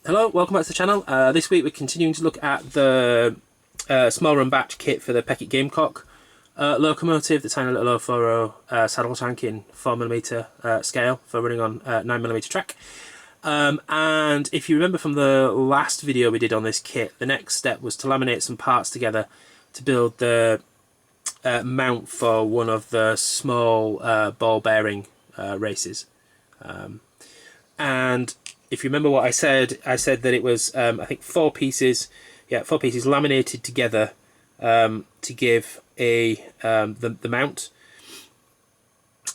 Hello, welcome back to the channel. This week we're continuing to look at the small run batch kit for the Peckett GAMECOCK locomotive, the tiny little 040 saddle tank in 4mm scale for running on 9mm track. And if you remember from the last video we did on this kit, the next step was to laminate some parts together to build the mount for one of the small ball bearing races. And if you remember what I said that it was I think four pieces laminated together to give a the mount,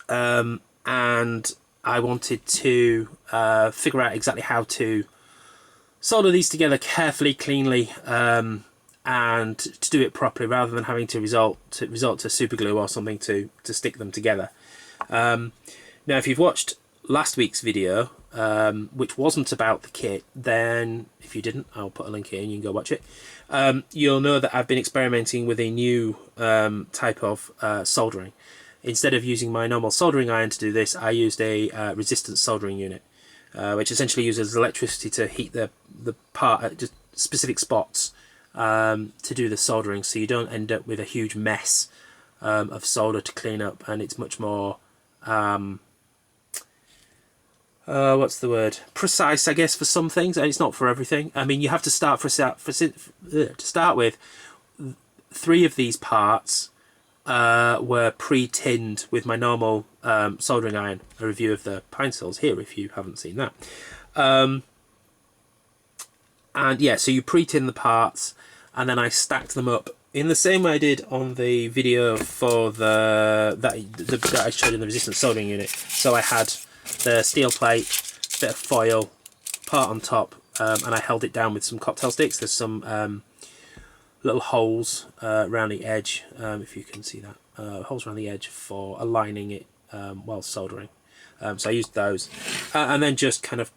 and I wanted to figure out exactly how to solder these together carefully, cleanly, and to do it properly rather than having to resort to super glue or something to stick them together. Now if you've watched last week's video, which wasn't about the kit, then if you didn't, I'll put a link here and you can go watch it. You'll know that I've been experimenting with a new type of soldering. Instead of using my normal soldering iron to do this, I used a resistance soldering unit, which essentially uses electricity to heat the part at just specific spots to do the soldering, so you don't end up with a huge mess of solder to clean up, and it's much more what's the word? Precise, I guess, for some things, and it's not for everything. I mean, you have to start to start with. 3 of these parts were pre-tinned with my normal soldering iron. A review of the pine soles here if you haven't seen that. And yeah, so you pre-tin the parts, and then I stacked them up in the same way I did on the video for that I showed in the resistance soldering unit. So I had the steel plate, bit of foil, part on top, and I held it down with some cocktail sticks. There's some little holes around the edge, if you can see that, holes around the edge for aligning it while soldering. So I used those, and then just kind of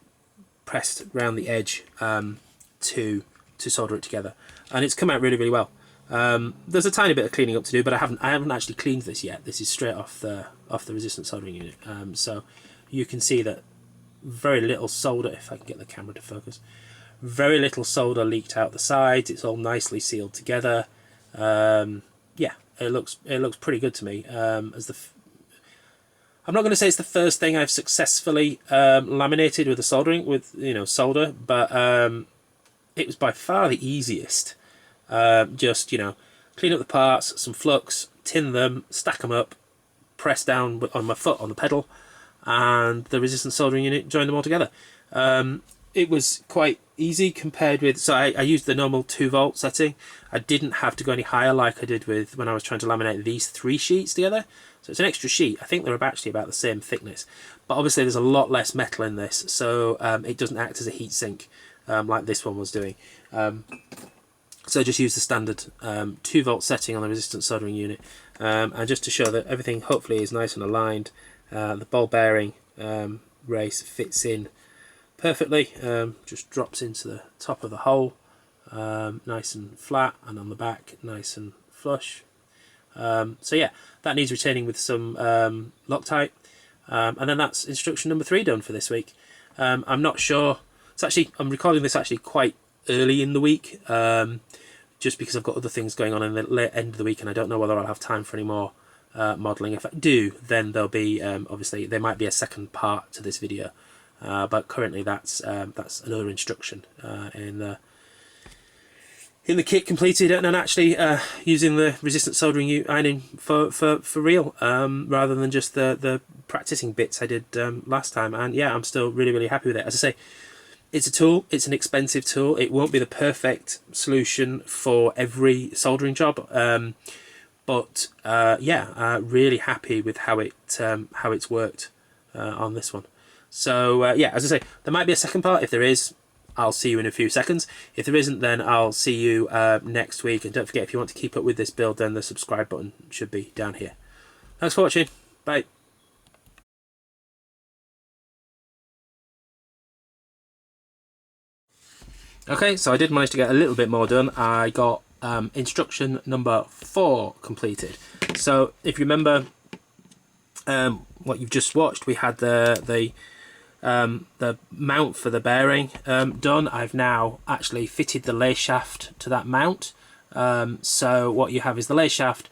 pressed around the edge to solder it together, and it's come out really well. There's a tiny bit of cleaning up to do, but I haven't actually cleaned this yet. This is straight off the resistance soldering unit, so you can see that very little solder, if I can get the camera to focus, very little solder leaked out the sides. It's all nicely sealed together. Yeah, it looks pretty good to me. I'm not going to say it's the first thing I've successfully laminated with the soldering, with solder, but it was by far the easiest. Just clean up the parts, some flux, tin them, stack them up, press down on my foot on the pedal, and the resistance soldering unit joined them all together. It was quite easy compared with, so I used the normal 2-volt setting. I didn't have to go any higher like I did with when I was trying to laminate these 3 sheets together. So it's an extra sheet. I think they're actually about the same thickness, but obviously there's a lot less metal in this, so it doesn't act as a heat sink like this one was doing. So just use the standard 2-volt setting on the resistance soldering unit, and just to show that everything hopefully is nice and aligned. The ball bearing race fits in perfectly, just drops into the top of the hole, nice and flat, and on the back nice and flush. So yeah, that needs retaining with some Loctite, and then that's instruction number 3 done for this week. I'm not sure, I'm recording this actually quite early in the week, just because I've got other things going on in the late end of the week, and I don't know whether I'll have time for any more modelling. If I do, then there'll be obviously there might be a second part to this video, but currently that's another instruction in the kit completed, and actually using the resistance soldering ironing for real, rather than just the practicing bits I did last time. And yeah, I'm still really happy with it. As I say, it's a tool, it's an expensive tool, it won't be the perfect solution for every soldering job, but yeah, really happy with how it's worked on this one. So yeah, as I say, there might be a second part. If there is, I'll see you in a few seconds. If there isn't, then I'll see you next week. And don't forget, if you want to keep up with this build, then the subscribe button should be down here. Thanks for watching. Bye. Okay, so I did manage to get a little bit more done. I got instruction number 4 completed. So if you remember what you've just watched, we had the the mount for the bearing done, I've now actually fitted the Layshaft to that mount. So what you have is the Layshaft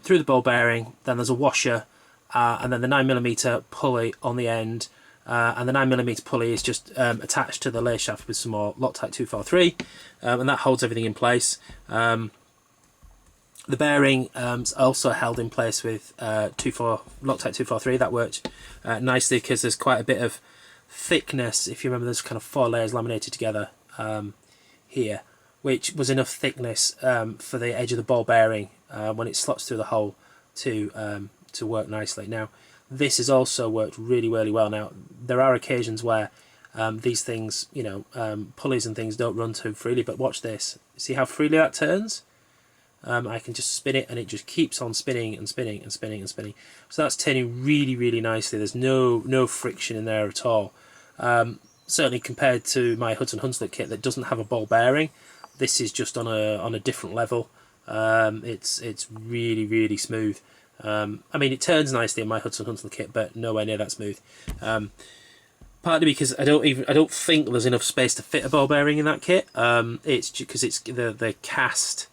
through the ball bearing, then there's a washer, and then the 9mm pulley on the end, and the 9mm pulley is just attached to the Layshaft with some more Loctite 243, and that holds everything in place. The bearing is also held in place with Loctite 243. That worked nicely because there's quite a bit of thickness. If you remember, there's kind of 4 layers laminated together here, which was enough thickness for the edge of the ball bearing when it slots through the hole to work nicely. Now, this has also worked really, really well. Now, there are occasions where these things, you know, pulleys and things don't run too freely, but watch this. See how freely that turns? I can just spin it and it just keeps on spinning and spinning and spinning and spinning. So that's turning really, really nicely. There's no friction in there at all. Certainly compared to my Hudson Hunslet kit that doesn't have a ball bearing, this is just on a different level. It's really, really smooth. I mean, it turns nicely in my Hudson Hunslet kit, but nowhere near that smooth. Partly because I don't think there's enough space to fit a ball bearing in that kit. It's because it's the cast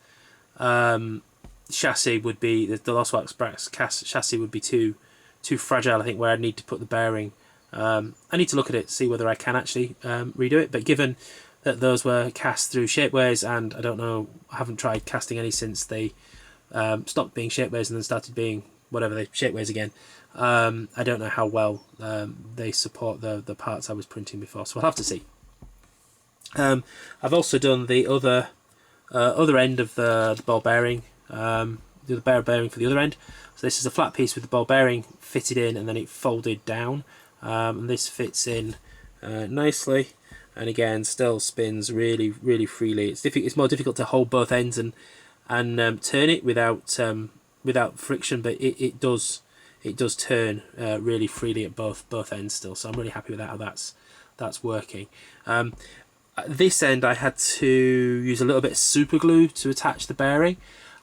chassis would be the Lostwax cast chassis would be too fragile. I think where I need to put the bearing. I need to look at it to see whether I can actually redo it. But given that those were cast through shapeways, and I don't know, I haven't tried casting any since they stopped being shapeways and then started being whatever they shapeways again. I don't know how well they support the parts I was printing before, so we'll have to see. I've also done the other end of the ball bearing, the ball bearing for the other end. So this is a flat piece with the ball bearing fitted in and then it folded down, and this fits in nicely, and again still spins really, really freely. It's more difficult to hold both ends and turn it without friction, but it does turn really freely at both ends still. So I'm really happy with that, how that's working. This end I had to use a little bit of super glue to attach the bearing.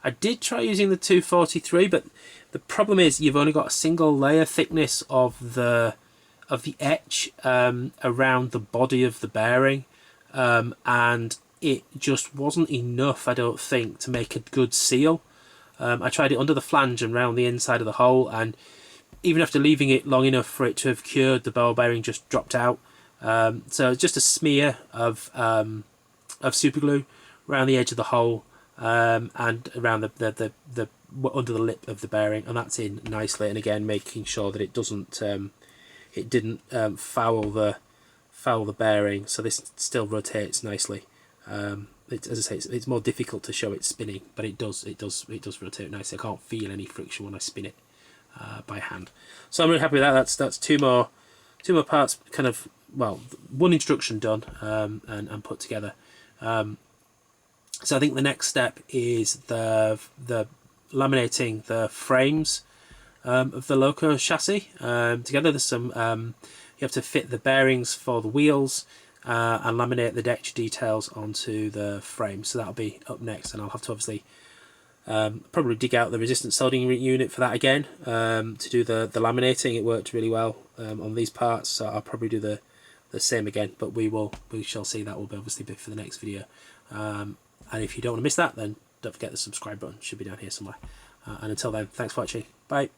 I did try using the 243, but the problem is you've only got a single layer thickness of the etch around the body of the bearing, and it just wasn't enough, I don't think, to make a good seal. I tried it under the flange and round the inside of the hole, and even after leaving it long enough for it to have cured, the ball bearing just dropped out. So just a smear of super glue around the edge of the hole, and around the under the lip of the bearing, and that's in nicely. And again, making sure that it didn't foul the bearing, so this still rotates nicely. As I say, it's more difficult to show it spinning, but it does rotate nicely. I can't feel any friction when I spin it by hand. So I'm really happy with that. That's two more parts, kind of, well, one instruction done and put together. So I think the next step is the laminating the frames of the loco chassis together. There's some you have to fit the bearings for the wheels and laminate the deck details onto the frame. So that'll be up next, and I'll have to obviously probably dig out the resistance soldering unit for that again to do the laminating. It worked really well on these parts, so I'll probably do the same again, but we shall see. That will obviously be for the next video. And if you don't want to miss that, then don't forget the subscribe button, should be down here somewhere. And until then, thanks for watching. Bye.